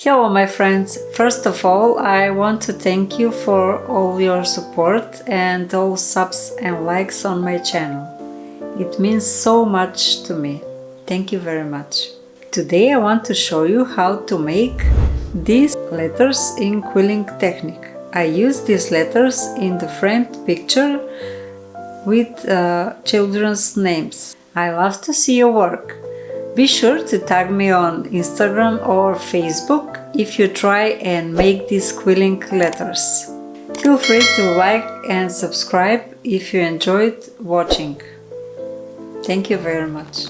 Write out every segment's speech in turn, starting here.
Hello my friends, first of all I want to thank you for all your support and all subs and likes on my channel. It means so much to me. Thank you very much. Today I want to show you how to make these letters in quilling technique. I use these letters in the framed picture with children's names. I love to see your work. Be sure to tag me on Instagram or Facebook if you try and make these quilling letters. Feel free to like and subscribe if you enjoyed watching. Thank you very much.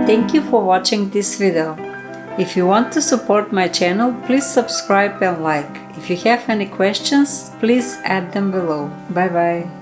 Thank you for watching this video. If you want to support my channel, please subscribe and like. If you have any questions, please add them below. Bye bye.